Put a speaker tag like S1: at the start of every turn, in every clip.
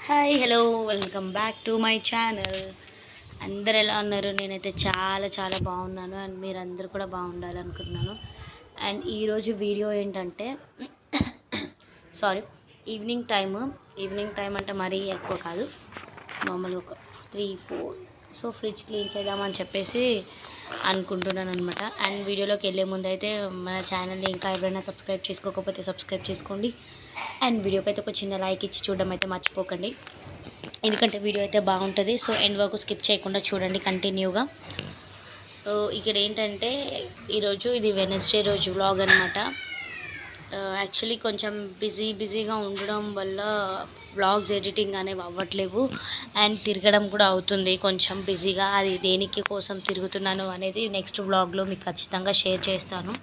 S1: Hi hello welcome back to my channel. అందరు ఎలా ఉన్నారు? నేనైతే చాలా చాలా బాగున్నాను అండ్ మీరు అందరూ కూడా బాగుండాలనుకుంటున్నాను. అండ్ ఈరోజు వీడియో ఏంటంటే సారీ ఈవినింగ్ టైం అంటే మరీ ఎక్కువ కాదు, మామూలుగా ఒక 3-4. సో ఫ్రిడ్జ్ క్లీన్ చేద్దామని చెప్పేసి అనుకుంటున్నాను అనమాట. అండ్ వీడియోలోకి వెళ్ళే ముందు అయితే మన ఛానల్ని ఇంకా ఎవరైనా సబ్స్క్రైబ్ చేసుకోకపోతే సబ్స్క్రైబ్ చేసుకోండి. అండ్ వీడియోకి అయితే ఒక చిన్న లైక్ ఇచ్చి చూడడం అయితే మర్చిపోకండి, ఎందుకంటే వీడియో అయితే బాగుంటుంది. సో ఎండ్ వరకు స్కిప్ చేయకుండా చూడండి కంటిన్యూగా. ఇక్కడ ఏంటంటే ఈరోజు ఇది వెనస్డే రోజు వ్లాగ్ అనమాట. యాక్చువల్లీ కొంచెం బిజీగా ఉండడం వల్ల వ్లాగ్స్ ఎడిటింగ్ అనేవి అవ్వట్లేవు అండ్ తిరగడం కూడా అవుతుంది కొంచెం బిజీగా. అది దేనికి కోసం తిరుగుతున్నాను అనేది నెక్స్ట్ వ్లాగ్లో మీకు ఖచ్చితంగా షేర్ చేస్తాను.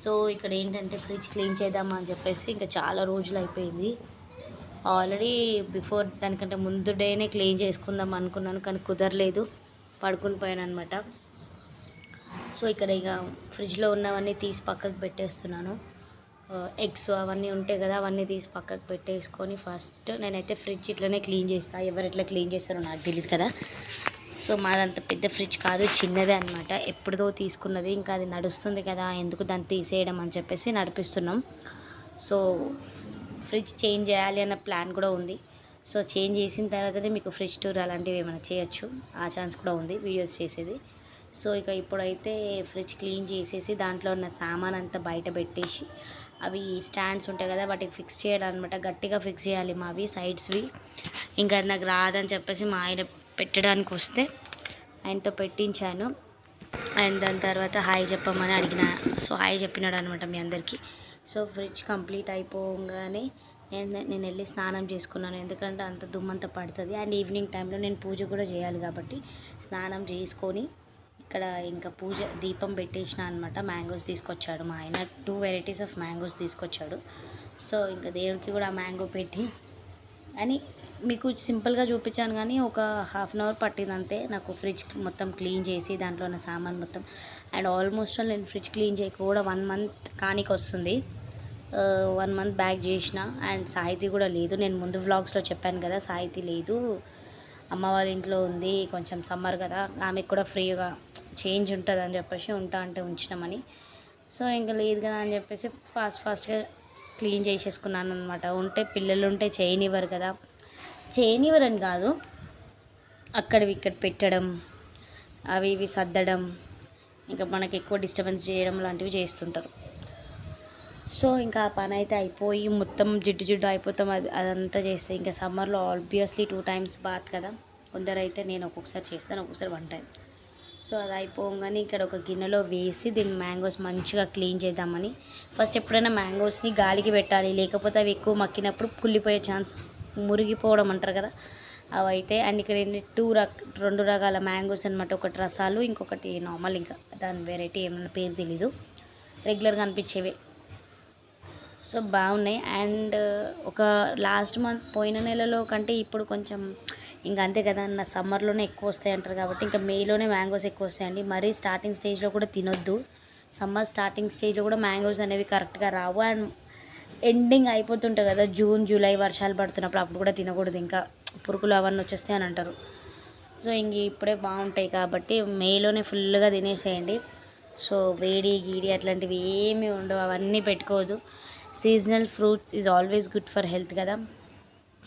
S1: సో ఇక్కడ ఏంటంటే ఫ్రిడ్జ్ క్లీన్ చేద్దామని చెప్పేసి ఇంకా చాలా రోజులు అయిపోయింది. ఆల్రెడీ బిఫోర్ దానికంటే ముందు డేనే క్లీన్ చేసుకుందాం అనుకున్నాను, కానీ కుదరలేదు, పడుకుని పోయాను అనమాట. సో ఇక్కడ ఇక ఫ్రిడ్జ్లో ఉన్నవన్నీ తీసి పక్కకు పెట్టేస్తున్నాను. ఎగ్స్ అవన్నీ ఉంటాయి కదా, అవన్నీ తీసి పక్కకు పెట్టేసుకొని ఫస్ట్ నేనైతే ఫ్రిడ్జ్ ఇట్లనే క్లీన్ చేస్తాను. ఎవరు ఎట్లా క్లీన్ చేస్తారో నాకు తెలియదు కదా. సో మాదంత పెద్ద ఫ్రిడ్జ్ కాదు, చిన్నదే అనమాట. ఎప్పుడుదో తీసుకున్నది, ఇంకా అది నడుస్తుంది కదా, ఎందుకు దాన్ని తీసేయడం అని చెప్పేసి నడిపిస్తున్నాం. సో ఫ్రిడ్జ్ చేంజ్ చేయాలి అన్న ప్లాన్ కూడా ఉంది. సో చేంజ్ చేసిన తర్వాతనే మీకు ఫ్రిడ్జ్ టూర్ అలాంటివి ఏమైనా చేయొచ్చు, ఆ ఛాన్స్ కూడా ఉంది వీడియోస్ చేసేది. సో ఇక ఇప్పుడైతే ఫ్రిడ్జ్ క్లీన్ చేసేసి దాంట్లో ఉన్న సామాన్ అంతా బయట పెట్టేసి అవి స్టాండ్స్ ఉంటాయి కదా వాటికి ఫిక్స్ చేయడం అనమాట. గట్టిగా ఫిక్స్ చేయాలి మావి సైడ్స్వి. ఇంకా నాకు రాదని చెప్పేసి మా ఆయన పెట్టడానికి వస్తే ఆయనతో పెట్టించాను. అండ్ దాని తర్వాత హాయ్ చెప్పమని అడిగిన. సో హాయ్ చెప్పినాడు అనమాట మీ అందరికీ. సో ఫ్రిడ్జ్ కంప్లీట్ అయిపోగానే నేను వెళ్ళి స్నానం చేసుకున్నాను, ఎందుకంటే అంత దుమ్మంతా పడుతుంది. అండ్ ఈవినింగ్ టైంలో నేను పూజ కూడా చేయాలి కాబట్టి స్నానం చేసుకొని ఇక్కడ ఇంకా పూజ దీపం పెట్టేసిన అనమాట. మ్యాంగోస్ తీసుకొచ్చాడు మా ఆయన, 2 వెరైటీస్ ఆఫ్ మ్యాంగోస్ తీసుకొచ్చాడు. సో ఇంకా దేవుడికి కూడా మ్యాంగో పెట్టి అని మీకు సింపుల్గా చూపించాను, కానీ ఒక హాఫ్ అన్ అవర్ పట్టింది అంతే నాకు ఫ్రిడ్జ్ మొత్తం క్లీన్ చేసి దాంట్లో ఉన్న సామాన్ మొత్తం. అండ్ ఆల్మోస్ట్ నేను ఫ్రిడ్జ్ క్లీన్ చేయక కూడా 1 మంత్ కానికి వస్తుంది. 1 మంత్ బ్యాక్ చేసిన. అండ్ సాహితీ కూడా లేదు, నేను ముందు వ్లాగ్స్లో చెప్పాను కదా సాహితీ లేదు, అమ్మ వాళ్ళ ఇంట్లో ఉంది, కొంచెం సమ్మర్ కదా, ఆమెకు కూడా ఫ్రీగా చేంజ్ ఉంటుంది అని చెప్పేసి ఉంటా అంటే ఉంచినామని. సో ఇంకా లేదు కదా అని చెప్పేసి ఫాస్ట్గా క్లీన్ చేసేసుకున్నాను అనమాట. ఉంటే పిల్లలు ఉంటే చేయనివ్వరు కదా, చేయనివ్వరని కాదు, అక్కడివి ఇక్కడ పెట్టడం, అవి ఇవి సర్దడం, ఇంకా మనకి ఎక్కువ డిస్టర్బెన్స్ చేయడం లాంటివి చేస్తుంటారు. సో ఇంకా ఆ పని అయితే అయిపోయి మొత్తం జిడ్డు అయిపోతాం. అదంతా చేస్తే ఇంకా సమ్మర్లో ఆబ్వియస్లీ 2 టైమ్స్ బాత్ కదా, కొందరైతే నేను ఒక్కొక్కసారి చేస్తాను, ఒక్కొక్కసారి 1 టైం. సో అది అయిపోగానే ఇక్కడ ఒక గిన్నెలో వేసి దీన్ని మ్యాంగోస్ మంచిగా క్లీన్ చేద్దామని. ఫస్ట్ ఎప్పుడైనా మ్యాంగోస్ని గాలికి పెట్టాలి, లేకపోతే అవి ఎక్కువ మక్కినప్పుడు కుళ్ళిపోయే ఛాన్స్, మురిగిపోవడం అంటారు కదా, అవి అయితే. అండ్ ఇక్కడ 2 రకాల మ్యాంగోస్ అనమాట. ఒకటి రసాలు, ఇంకొకటి నార్మల్, ఇంకా దాని వెరైటీ ఏమన్నా పేరు తెలీదు, రెగ్యులర్గా అనిపించేవే. సో బాగున్నాయి. అండ్ ఒక లాస్ట్ మంత్ పోయిన నెలలో కంటే ఇప్పుడు కొంచెం ఇంకా అంతే కదా, నా సమ్మర్లోనే ఎక్కువ వస్తాయి అంటారు కాబట్టి ఇంకా మేలోనే మ్యాంగోస్ ఎక్కువ వస్తాయండి. మరీ స్టార్టింగ్ స్టేజ్లో కూడా తినొద్దు, సమ్మర్ స్టార్టింగ్ స్టేజ్లో కూడా మ్యాంగోస్ అనేవి కరెక్ట్గా రావు. అండ్ ఎండింగ్ అయిపోతుంటాయి కదా, జూన్ జూలై వర్షాలు పడుతున్నప్పుడు అప్పుడు కూడా తినకూడదు, ఇంకా పురుగులు అవన్నీ వచ్చేస్తాయి అని అంటారు. సో ఇంక ఇప్పుడే బాగుంటాయి కాబట్టి మేలోనే ఫుల్గా తినేసేయండి. సో వేడి గీడి అట్లాంటివి ఏమీ ఉండవు, అవన్నీ పెట్టుకోవద్దు. Seasonal fruits is always good for health కదా,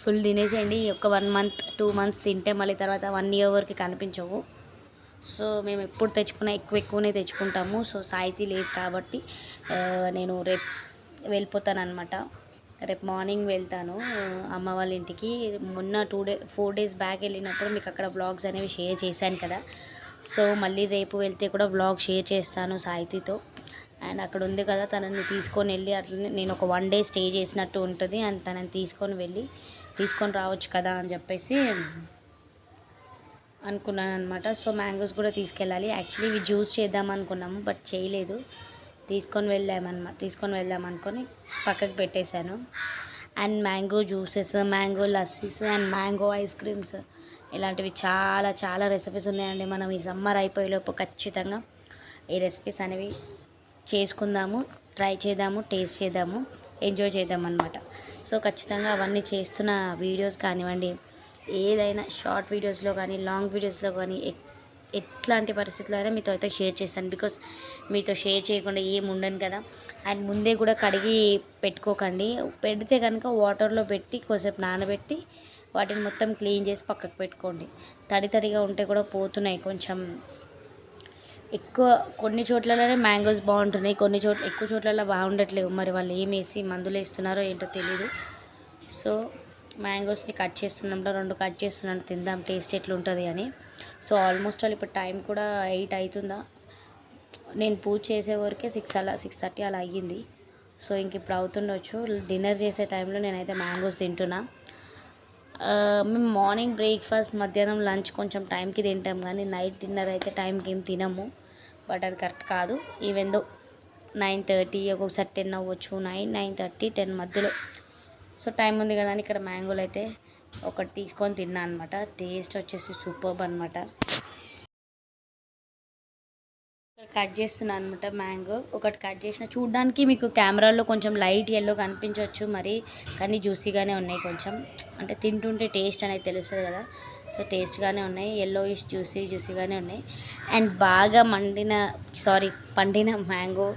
S1: ఫుల్ తినేసేయండి. ఒక 1 మంత్ 2 మంత్స్ తింటే మళ్ళీ తర్వాత 1 ఇయర్ వరకు కనిపించవు. సో మేము ఎప్పుడు తెచ్చుకున్నా ఎక్కువనే తెచ్చుకుంటాము. సో సాయితీ లేదు కాబట్టి నేను రేపు వెళ్ళిపోతాను అనమాట. రేపు మార్నింగ్ వెళ్తాను అమ్మ వాళ్ళ ఇంటికి. మొన్న 4 డేస్ బ్యాక్ వెళ్ళినప్పుడు మీకు అక్కడ వ్లాగ్స్ అనేవి షేర్ చేశాను కదా. సో మళ్ళీ రేపు వెళ్తే కూడా వ్లాగ్ షేర్ చేస్తాను సాయితీతో. అండ్ అక్కడ ఉంది కదా, తనని తీసుకొని వెళ్ళి అట్లనే నేను ఒక 1 డే స్టే చేసినట్టు ఉంటుంది. అండ్ తనని తీసుకొని రావచ్చు కదా అని చెప్పేసి అనుకున్నాను అనమాట. సో మ్యాంగోస్ కూడా తీసుకెళ్ళాలి. యాక్చువల్లీ ఇవి జ్యూస్ చేద్దాం అనుకున్నాము, బట్ చేయలేదు. తీసుకొని వెళ్దాం అనుకొని పక్కకు పెట్టేశాను. And mango juices, mango lassis and mango ice creams ఇలాంటివి చాలా చాలా రెసిపీస్ ఉన్నాయండి. మనం ఈ సమ్మర్ అయిపోయేలోపు ఖచ్చితంగా ఈ రెసిపీస్ అనేవి చేసుకుందాము, ట్రై చేద్దాము, టేస్ట్ చేద్దాము, ఎంజాయ్ చేద్దాం అనమాట. సో ఖచ్చితంగా అవన్నీ చేస్తున్న వీడియోస్ కానివ్వండి, ఏదైనా షార్ట్ వీడియోస్లో కానీ లాంగ్ వీడియోస్లో కానీ ఎట్లాంటి పరిస్థితుల్లో అయినా మీతో అయితే షేర్ చేస్తాను. బికాస్ మీతో షేర్ చేయకుండా ఏం ఉండను కదా. అండ్ ముందే కూడా కడిగి పెట్టుకోకండి. పెడితే కనుక వాటర్లో పెట్టి కొద్దిసేపు నానబెట్టి వాటిని మొత్తం క్లీన్ చేసి పక్కకు పెట్టుకోండి. తడిగా ఉంటే కూడా పోతున్నాయి. కొంచెం ఎక్కువ కొన్ని చోట్లలోనే మ్యాంగోస్ బాగుంటున్నాయి, కొన్ని ఎక్కువ చోట్లలో బాగుండట్లేవు. మరి వాళ్ళు ఏం వేసి మందులు వేస్తున్నారో ఏంటో తెలీదు. సో మ్యాంగోస్ని కట్ చేస్తున్నాం, 2 కట్ చేస్తున్నాను, తిందాం టేస్ట్ ఎట్లుంటుంది అని. సో ఆల్మోస్ట్ ఆల్ ఇప్పుడు టైం కూడా 8 అవుతుందా, నేను పూజ చేసే వరకే 6:30 అలా అయ్యింది. సో ఇంక ఇప్పుడు అవుతుండొచ్చు. డిన్నర్ చేసే టైంలో నేనైతే మ్యాంగోస్ తింటున్నా. మేము మార్నింగ్ బ్రేక్ఫాస్ట్, మధ్యాహ్నం లంచ్ కొంచెం టైంకి తింటాం, కానీ నైట్ డిన్నర్ అయితే టైంకి ఏం తినము. బట్ అది కరెక్ట్ కాదు. ఈవెన్ దో 9:30, ఒక్కొక్కసారి 10 అవ్వచ్చు, 9:30, 10 మధ్యలో. సో టైం ఉంది కదా అని ఇక్కడ మ్యాంగోలు అయితే ఒకటి తీసుకొని తిన్నా అనమాట. టేస్ట్ వచ్చేసి సూపర్బ్ అనమాట. కట్ చేస్తున్నాను అనమాట మ్యాంగో. ఒకటి కట్ చేసిన, చూడడానికి మీకు కెమెరాలో కొంచెం లైట్ ఎల్లో కనిపించవచ్చు మరి, కానీ జ్యూసీగానే ఉన్నాయి. కొంచెం అంటే తింటుంటే టేస్ట్ అనేది తెలుస్తుంది కదా. సో టేస్ట్గానే ఉన్నాయి, ఎల్లోయిష్ జ్యూసీగానే ఉన్నాయి. అండ్ బాగా పండిన మ్యాంగో,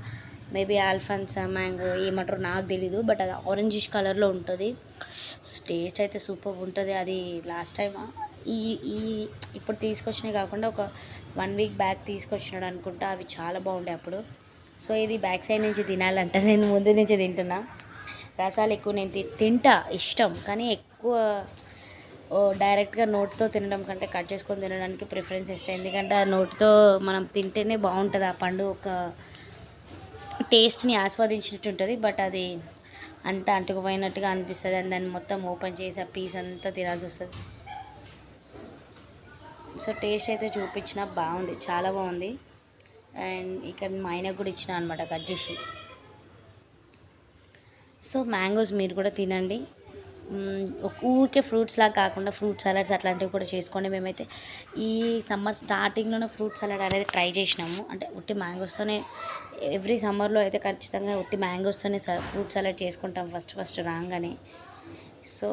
S1: మేబీ ఆల్ఫాన్సా మ్యాంగో ఏమంటారో నాకు తెలీదు, బట్ అది ఆరెంజిష్ కలర్లో ఉంటుంది. టేస్ట్ అయితే సూపర్ ఉంటుంది. అది లాస్ట్ టైం ఇప్పుడు తీసుకొచ్చినవి కాకుండా ఒక 1 వీక్ బ్యాక్ తీసుకొచ్చినాడు అనుకుంటా. అవి చాలా బాగుండే అప్పుడు. సో ఇది బ్యాక్ సైడ్ నుంచి తినాలంట, నేను ముందు నుంచి తింటున్నా. రసాలు ఎక్కువ నేను తింటా, ఇష్టం, కానీ ఎక్కువ డైరెక్ట్గా నోటితో తినడం కంటే కట్ చేసుకొని తినడానికి ప్రిఫరెన్స్ ఇస్తాను. ఎందుకంటే ఆ నోటితో మనం తింటేనే బాగుంటుంది. ఆ పండు ఒక టేస్ట్ని ఆస్వాదించినట్టు ఉంటుంది. బట్ అది అంతా అంటుకుపోయినట్టుగా అనిపిస్తుంది. అండ్ దాన్ని మొత్తం ఓపెన్ చేసి ఆ పీస్ అంతా తినాల్సి వస్తుంది. సో టేస్ట్ అయితే చూపించిన బాగుంది, చాలా బాగుంది. అండ్ ఇక్కడ మా ఆయనకు కూడా ఇచ్చిన అనమాట కట్ చేసి. సో మ్యాంగోస్ మీరు కూడా తినండి. ఊరికే ఫ్రూట్స్ లాగా కాకుండా ఫ్రూట్ సలాడ్స్ అట్లాంటివి కూడా చేసుకోండి. మేమైతే ఈ సమ్మర్ స్టార్టింగ్లోనే ఫ్రూట్ సలాడ్ అనేది ట్రై చేసినాము. అంటే ఉట్టి మ్యాంగోస్తోనే ఎవ్రీ సమ్మర్లో అయితే ఖచ్చితంగా ఉట్టి మ్యాంగోస్తోనే ఫ్రూట్ సలాడ్ చేసుకుంటాం ఫస్ట్ రాగానే. సో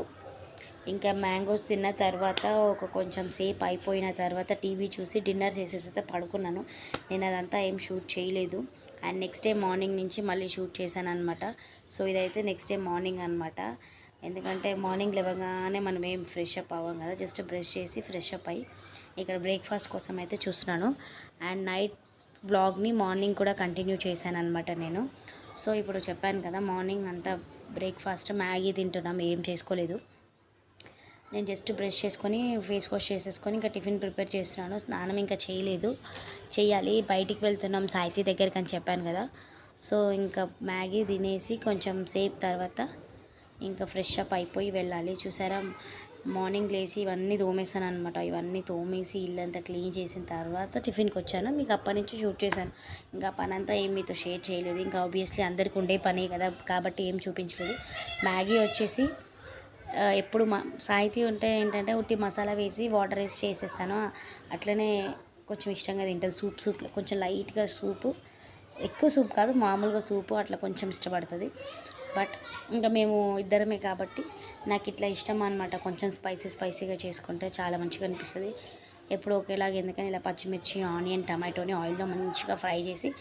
S1: ఇంకా మ్యాంగోస్ తిన్న తర్వాత కొంచెం సేపు అయిపోయిన తర్వాత టీవీ చూసి డిన్నర్ చేసేసి పడుకున్నాను. నేను అదంతా ఏం షూట్ చేయలేదు. అండ్ నెక్స్ట్ డే మార్నింగ్ నుంచి మళ్ళీ షూట్ చేశాను అనమాట. సో ఇదైతే నెక్స్ట్ డే మార్నింగ్ అనమాట. ఎందుకంటే మార్నింగ్ లేవగానే మనం ఏం ఫ్రెష్ అప్ అవ్వం కదా, జస్ట్ బ్రష్ చేసి ఫ్రెష్ అప్ అయ్యి ఇక్కడ బ్రేక్ఫాస్ట్ కోసం అయితే చూస్తున్నాను. అండ్ నైట్ వ్లాగ్ని మార్నింగ్ కూడా కంటిన్యూ చేశాను అనమాట నేను. సో ఇప్పుడు చెప్పాను కదా, మార్నింగ్ అంతా బ్రేక్ఫాస్ట్ మ్యాగీ తింటున్నాం, ఏం చేసుకోలేదు. నేను జస్ట్ బ్రష్ చేసుకొని ఫేస్ వాష్ చేసేసుకొని ఇంకా టిఫిన్ ప్రిపేర్ చేస్తున్నాను. స్నానం ఇంకా చేయాలి. బయటికి వెళ్తున్నాం సాయితీ దగ్గరికి అని చెప్పాను కదా. సో ఇంకా మ్యాగీ తినేసి కొంచెం సేపు తర్వాత ఇంకా ఫ్రెష్ అప్ అయిపోయి వెళ్ళాలి. చూసారా, మార్నింగ్ లేచి ఇవన్నీ తోమేసాను అనమాట. ఇవన్నీ తోమేసి ఇల్లంతా క్లీన్ చేసిన తర్వాత టిఫిన్కి వచ్చాను. మీకు అప్పటి నుంచి షూట్ చేశాను. ఇంకా పని అంతా ఏం మీతో షేర్ చేయలేదు. ఇంకా ఆబ్వియస్లీ అందరికీ ఉండే పనే కదా, కాబట్టి ఏం చూపించలేదు. మ్యాగీ వచ్చేసి ఎప్పుడు సాయితీ ఉంటే ఏంటంటే ఉట్టి మసాలా వేసి వాటర్ వేసి చేసేస్తాను. అట్లనే కొంచెం ఇష్టంగా తింటుంది. సూప్లో కొంచెం లైట్గా సూపు, ఎక్కువ సూప్ కాదు, మామూలుగా సూపు అట్లా కొంచెం ఇష్టపడుతుంది. బట్ ఇంకా మేము ఇద్దరమే కాబట్టి నాకు ఇట్లా ఇష్టం అనమాట. కొంచెం స్పైసీగా చేసుకుంటే చాలా మంచిగా అనిపిస్తుంది. ఎప్పుడు ఒకేలాగా ఎందుకని ఇలా పచ్చిమిర్చి, ఆనియన్, టమాటోని ఆయిల్లో మంచిగా ఫ్రై చేసి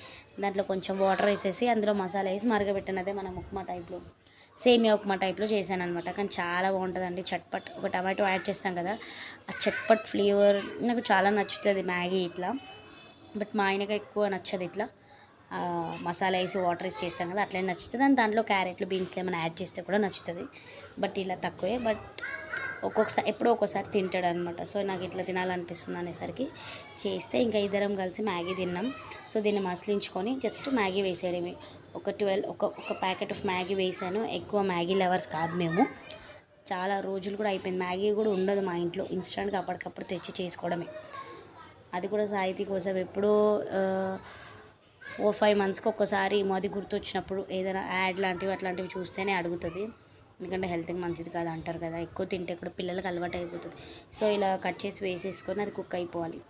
S1: దాంట్లో కొంచెం వాటర్ వేసేసి అందులో మసాలా వేసి మరగబెట్టినదే మనం ఉప్మా టైప్లో, సేమియా ఉప్మా టైప్లో చేశాను అనమాట. కానీ చాలా బాగుంటుందండి. చట్పట్ ఒక టమాటో యాడ్ చేస్తాం కదా, ఆ చట్పట్ ఫ్లేవర్ నాకు చాలా నచ్చుతుంది మ్యాగీ ఇట్లా. బట్ మా ఆయనకి ఎక్కువ నచ్చదు ఇట్లా మసాలా వేసి వాటర్ వేసి చేస్తాం కదా, అట్లనే నచ్చుతుంది. అండ్ దాంట్లో క్యారెట్లు, బీన్స్లు ఏమైనా యాడ్ చేస్తే కూడా నచ్చుతుంది. బట్ ఇలా తక్కువే. బట్ ఎప్పుడో ఒక్కోసారి తింటాడు అనమాట. సో నాకు ఇట్లా తినాలనిపిస్తుంది అనేసరికి చేస్తే ఇంకా ఇద్దరం కలిసి మ్యాగీ తిన్నాం. సో దీన్ని మసలించుకొని జస్ట్ మ్యాగీ వేసేయడమే. ఒక ప్యాకెట్ ఆఫ్ మ్యాగీ వేసాను. ఎక్కువ మ్యాగీ లవర్స్ కాదు మేము. చాలా రోజులు కూడా అయిపోయింది. మ్యాగీ కూడా ఉండదు మా ఇంట్లో, ఇన్స్టెంట్గా అప్పటికప్పుడు తెచ్చి చేసుకోవడమే. అది కూడా సాహితీ కోసం ఎప్పుడో 4-5 మంత్స్కి ఒక్కసారి మది గుర్తొచ్చినప్పుడు ఏదైనా యాడ్ లాంటివి అట్లాంటివి చూస్తేనే అడుగుతుంది. ఎందుకంటే హెల్త్కి మంచిది కాదు అంటారు కదా, ఎక్కువ తింటే కూడా పిల్లలకి అలవాటు అయిపోతుంది. సో ఇలా కట్ చేసి వేసేసుకొని అది కుక్ అయిపోవాలి.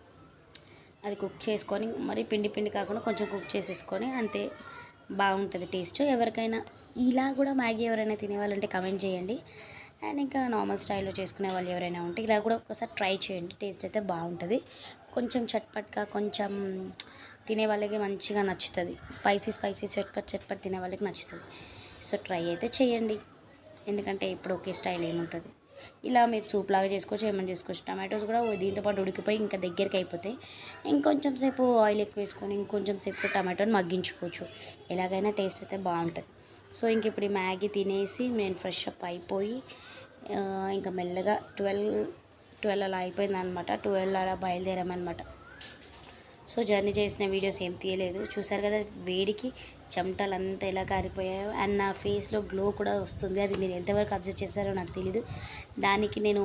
S1: అది కుక్ చేసుకొని మరి పిండి కాకుండా కొంచెం కుక్ చేసేసుకొని అంతే బాగుంటుంది టేస్ట్. ఎవరికైనా ఇలా కూడా మ్యాగీ ఎవరైనా తినేవాళ్ళంటే కమెంట్ చేయండి. అండ్ ఇంకా నార్మల్ స్టైల్లో చేసుకునే వాళ్ళు ఎవరైనా ఉంటే ఇలా కూడా ఒకసారి ట్రై చేయండి. టేస్ట్ అయితే బాగుంటుంది. కొంచెం చట్పట్గా, కొంచెం తినే వాళ్ళకి మంచిగా నచ్చుతుంది. స్పైసీ చట్పట్ తినే వాళ్ళకి నచ్చుతుంది. సో ట్రై అయితే చేయండి. ఎందుకంటే ఇప్పుడు ఒకే స్టైల్ ఏముంటుంది. ఇలా మీరు సూప్ లాగా చేసుకోవచ్చు, ఏమైనా చేసుకోవచ్చు. టమాటోస్ కూడా దీంతో పాటు ఉడికిపోయి ఇంకా దగ్గరికి అయిపోతాయి. ఇంకొంచెం సేపు ఆయిల్ ఎక్కువ వేసుకొని ఇంకొంచెం సేపు టమాటోని మగ్గించుకోవచ్చు. ఎలాగైనా టేస్ట్ అయితే బాగుంటుంది. సో ఇంక ఇప్పుడు ఈ మ్యాగీ తినేసి నేను ఫ్రెష్ అప్ అయిపోయి ఇంకా మెల్లగా 12 అలా అయిపోయింది అనమాట. 12 అలా బయలుదేరామన్నమాట. సో జర్నీ చేసిన వీడియోస్ ఏం తీయలేదు. చూసారు కదా వేడికి చెమటలు అంతా ఎలా కారిపోయాయో. అండ్ నా ఫేస్లో గ్లో కూడా వస్తుంది. అది మీరు ఎంతవరకు అబ్జర్వ్ చేస్తారో నాకు తెలీదు. దానికి నేను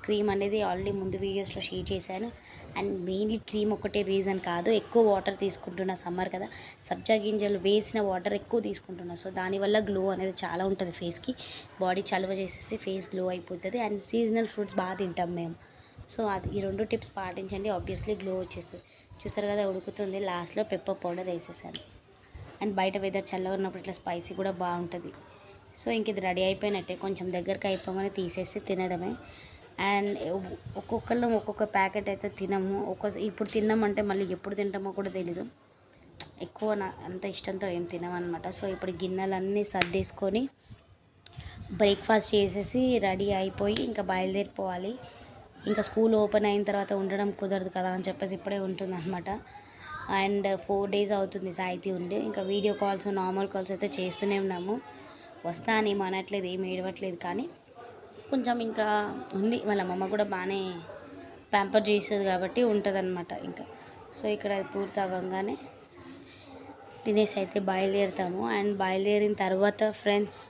S1: క్రీమ్ అనేది ఆల్రెడీ ముందు వీడియోస్లో షేర్ చేశాను. అండ్ మెయిన్లీ క్రీమ్ ఒకటే రీజన్ కాదు, ఎక్కువ వాటర్ తీసుకుంటున్నా. సమ్మర్ కదా, సబ్జా గింజలు వేసిన వాటర్ ఎక్కువ తీసుకుంటున్నా. సో దానివల్ల గ్లో అనేది చాలా ఉంటుంది ఫేస్కి. బాడీ చలువ చేసేసి ఫేస్ గ్లో అయిపోతుంది. అండ్ సీజనల్ ఫ్రూట్స్ బాగా తింటాం మేము. సో అది ఈ 2 టిప్స్ పాటించండి, ఆబ్వియస్లీ గ్లో వచ్చేస్తుంది. చూసారు కదా ఉడుకుతుంది. లాస్ట్లో పెప్పర్ పౌడర్ వేసేసాను. అండ్ బయట వెదర్ చల్లగా ఉన్నప్పుడు ఇట్లా స్పైసీ కూడా బాగుంటుంది. సో ఇంక ఇది రెడీ అయిపోయినట్టే. కొంచెం దగ్గరికి అయిపోగానే తీసేసి తినడమే. అండ్ ఒక్కొక్కళ్ళం ఒక్కొక్క ప్యాకెట్ అయితే తినము. ఇప్పుడు తిన్నామంటే మళ్ళీ ఎప్పుడు తింటామో కూడా తెలీదు. ఎక్కువ అంత ఇష్టంతో ఏం తినమన్నమాట. సో ఇప్పుడు గిన్నెలన్నీ సర్దేసుకొని బ్రేక్ఫాస్ట్ చేసేసి రెడీ అయిపోయి ఇంకా బయలుదేరిపోవాలి. ఇంకా స్కూల్ ఓపెన్ అయిన తర్వాత ఉండడం కుదరదు కదా అని చెప్పేసి ఇప్పుడే ఉంటుందన్నమాట. అండ్ 4 days అవుతుంది సాయితీ ఉండి. ఇంకా వీడియో కాల్స్, నార్మల్ కాల్స్ అయితే చేస్తూనే ఉన్నాము. వస్తా అని ఏం అనట్లేదు, ఏం ఏడవట్లేదు. కానీ కొంచెం ఇంకా ఉంది. వాళ్ళ అమ్మమ్మ కూడా బాగానే ప్యాంపర్ చేస్తుంది కాబట్టి ఉంటుందన్నమాట ఇంకా. సో ఇక్కడ అది పూర్తి అవ్వగానే తినేసి అయితే బయలుదేరుతాము. అండ్ బయలుదేరిన తర్వాత ఫ్రెండ్స్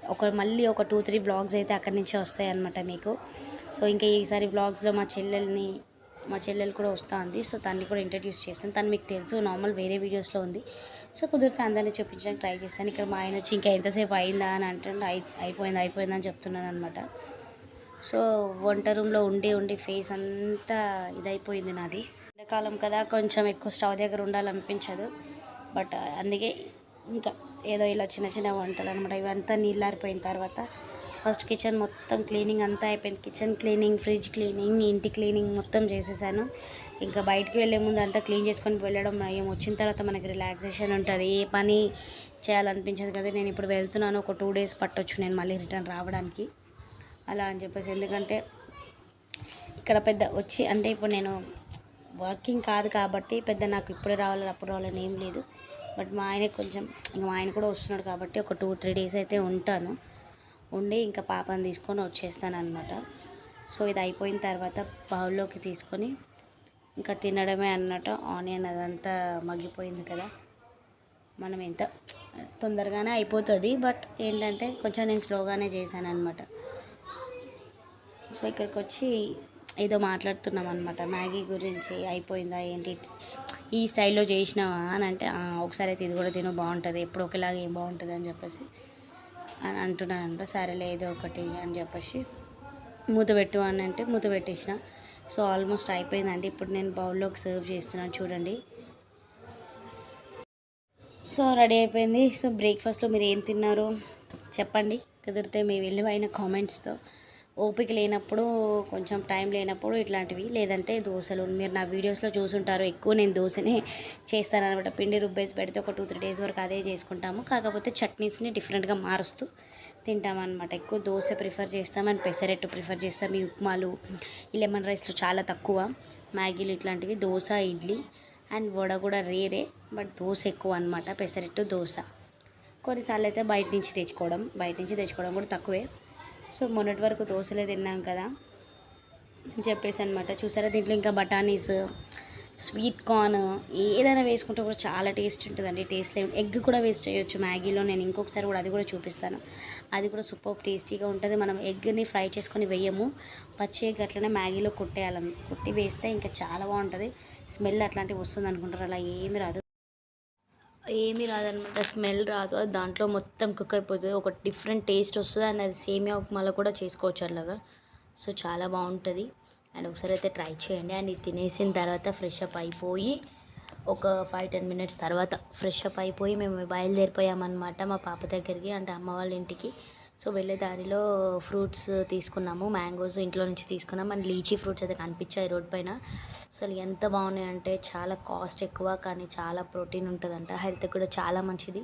S1: మళ్ళీ ఒక 2-3 బ్లాగ్స్ అయితే అక్కడి నుంచే వస్తాయి అన్నమాట మీకు. సో ఇంకా ఈసారి బ్లాగ్స్లో మా చెల్లెలు కూడా వస్తుంది. సో తన్ని కూడా ఇంట్రడ్యూస్ చేస్తాను. తను మీకు తెలుసు, నార్మల్ వేరే వీడియోస్లో ఉంది. సో కుదిరితే అందరినీ చూపించడానికి ట్రై చేస్తాను. ఇక్కడ మా ఆయన వచ్చి ఇంకా ఎంతసేపు అయిందా అని అంటుండే. అయిపోయిందని చెప్తున్నాను అనమాట. సో వంట రూమ్లో ఉండి ఫేస్ అంతా ఇదైపోయింది నాది. ఎండాకాలం కదా, కొంచెం ఎక్కువ స్టవ్ దగ్గర ఉండాలనిపించదు. బట్ అందుకే ఇంకా ఏదో ఇలా చిన్న వంటలు అనమాట. ఇవంతా నీళ్ళారిపోయిన తర్వాత ఫస్ట్ కిచెన్ మొత్తం క్లీనింగ్ అంతా అయిపోయింది. కిచెన్ క్లీనింగ్, ఫ్రిడ్జ్ క్లీనింగ్, ఇంటి క్లీనింగ్ మొత్తం చేసేసాను. ఇంకా బయటికి వెళ్ళే ముందు అంతా క్లీన్ చేసుకొని వెళ్ళడం నయం. వచ్చిన తర్వాత మనకి రిలాక్సేషన్ ఉంటుంది, ఏ పని చేయాలనిపించదు కదా. నేను ఇప్పుడు వెళ్తున్నాను, ఒక 2 days పట్టొచ్చు నేను మళ్ళీ రిటర్న్ రావడానికి అలా అని చెప్పేసి. ఎందుకంటే ఇక్కడ పెద్ద వచ్చి అంటే ఇప్పుడు నేను వర్కింగ్ కాదు కాబట్టి పెద్ద నాకు ఇప్పుడు రావాలి అప్పుడు రావాలని ఏం లేదు. బట్ మా ఆయన మా ఆయన కూడా వస్తున్నాడు కాబట్టి ఒక 2-3 days అయితే ఉంటాను. ఉండి ఇంకా పాపని తీసుకొని వచ్చేస్తాను అనమాట. సో ఇది అయిపోయిన తర్వాత బౌల్లోకి తీసుకొని ఇంకా తినడమే అన్నట్టు. ఆనియన్ అదంతా మగ్గిపోయింది కదా, మనం ఎంత తొందరగానే అయిపోతుంది. బట్ ఏంటంటే కొంచెం నేను స్లోగానే చేశాను అనమాట. సో ఇక్కడికి వచ్చి ఏదో మాట్లాడుతున్నాం అనమాట మ్యాగీ గురించి. అయిపోయిందా ఏంటి, ఈ స్టైల్లో చేసినావా అని అంటే, ఒకసారి అయితే ఇది కూడా తిను బాగుంటుంది, ఎప్పుడు ఒకలాగా ఏం బాగుంటుంది అని చెప్పేసి అని అంటున్నాను అనమాట. సరేలే ఏదో ఒకటి అని చెప్పేసి మూత పెట్టు అని అంటే మూత పెట్టేసిన. సో ఆల్మోస్ట్ అయిపోయిందండి. ఇప్పుడు నేను బౌల్లోకి సర్వ్ చేస్తున్నాను చూడండి. సో రెడీ అయిపోయింది. సో బ్రేక్ఫాస్ట్లో మీరు ఏం తిన్నారు చెప్పండి, కుదిరితే మీ విలువైన కామెంట్స్తో. ఓపిక లేనప్పుడు, కొంచెం టైం లేనప్పుడు ఇట్లాంటివి, లేదంటే దోశలు. మీరు నా వీడియోస్లో చూసుంటారు, ఎక్కువ నేను దోశనే చేస్తాను అనమాట. పిండి రుబ్బేసి పెడితే ఒక 2-3 days వరకు అదే చేసుకుంటాము. కాకపోతే చట్నీస్ని డిఫరెంట్గా మారుస్తూ తింటామన్నమాట. ఎక్కువ దోశ ప్రిఫర్ చేస్తాం అండ్ పెసరెట్టు ప్రిఫర్ చేస్తాం. ఈ ఉప్మాలు, ఈ లెమన్ రైస్లు చాలా తక్కువ. మ్యాగీలు ఇట్లాంటివి, దోశ, ఇడ్లీ అండ్ వడ కూడా రేరే. బట్ దోశ ఎక్కువ అనమాట, పెసరెట్టు, దోశ. కొన్నిసార్లు అయితే బయట నుంచి తెచ్చుకోవడం కూడా తక్కువే. సో మొన్నటి వరకు దోశలే తిన్నాం కదా అని చెప్పేసి అనమాట. చూసారా, దీంట్లో ఇంకా బఠానీస్, స్వీట్ కార్న్ ఏదైనా వేసుకుంటే కూడా చాలా టేస్ట్ ఉంటుందండి. టేస్ట్ ఎగ్ కూడా వేస్ట్ చేయొచ్చు మ్యాగీలో. నేను ఇంకొకసారి కూడా అది కూడా చూపిస్తాను. అది కూడా సూపర్ టేస్టీగా ఉంటుంది. మనం ఎగ్ని ఫ్రై చేసుకొని వేయము, పచ్చి ఎగ్ అట్లనే మ్యాగీలో కొట్టి వేస్తే ఇంకా చాలా బాగుంటుంది. స్మెల్ అట్లాంటివి వస్తుంది అనుకుంటారు, అలా ఏమీ రాదనమాట. స్మెల్ రాదు, అది దాంట్లో మొత్తం కుక్ అయిపోతుంది. ఒక డిఫరెంట్ టేస్ట్ వస్తుంది. అండ్ అది సేమియా ఉప్మాలో కూడా చేసుకోవచ్చు అలాగా. సో చాలా బాగుంటుంది. అండ్ ఒకసారి అయితే ట్రై చేయండి. అండ్ ఇది తినేసిన తర్వాత ఫ్రెష్ అప్ అయిపోయి ఒక 5-10 మినిట్స్ తర్వాత ఫ్రెష్ అప్ అయిపోయి మేము బయలుదేరిపోయామన్నమాట మా పాప దగ్గరికి, అంటే అమ్మ వాళ్ళ ఇంటికి. సో వెళ్ళే దారిలో ఫ్రూట్స్ తీసుకున్నాము, మ్యాంగోస్ ఇంట్లో నుంచి తీసుకున్నాం, అండ్ లీచీ ఫ్రూట్స్ అయితే కనిపించాయి రోడ్ పైన. అసలు ఎంత బాగున్నాయి అంటే చాలా కాస్ట్ ఎక్కువ, కానీ చాలా ప్రోటీన్ ఉంటుందంట, హెల్త్కి కూడా చాలా మంచిది.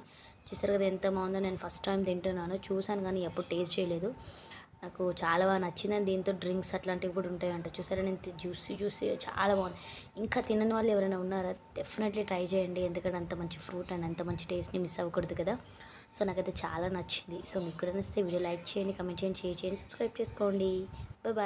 S1: చూసారు కదా ఎంత బాగుందో. నేను ఫస్ట్ టైం తింటున్నాను, చూసాను కానీ ఎప్పుడు టేస్ట్ చేయలేదు. నాకు చాలా బాగా నచ్చింది. అండ్ దీంతో డ్రింక్స్ అట్లాంటివి కూడా ఉంటాయంట. చూసారా, నేను జ్యూసీ చాలా బాగుంది. ఇంకా తినని వాళ్ళు ఎవరైనా ఉన్నారా, డెఫినెట్లీ ట్రై చేయండి, ఎందుకంటే అంత మంచి ఫ్రూట్ అండ్ అంత మంచి టేస్ట్ని మిస్ అవ్వకూడదు కదా. సో నాకైతే చాలా నచ్చింది. సో మీకు కూడా నచ్చితే వీడియో లైక్ చేయండి, కమెంట్ చేయండి, షేర్ చేయండి, సబ్స్క్రైబ్ చేసుకోండి. Bye bye.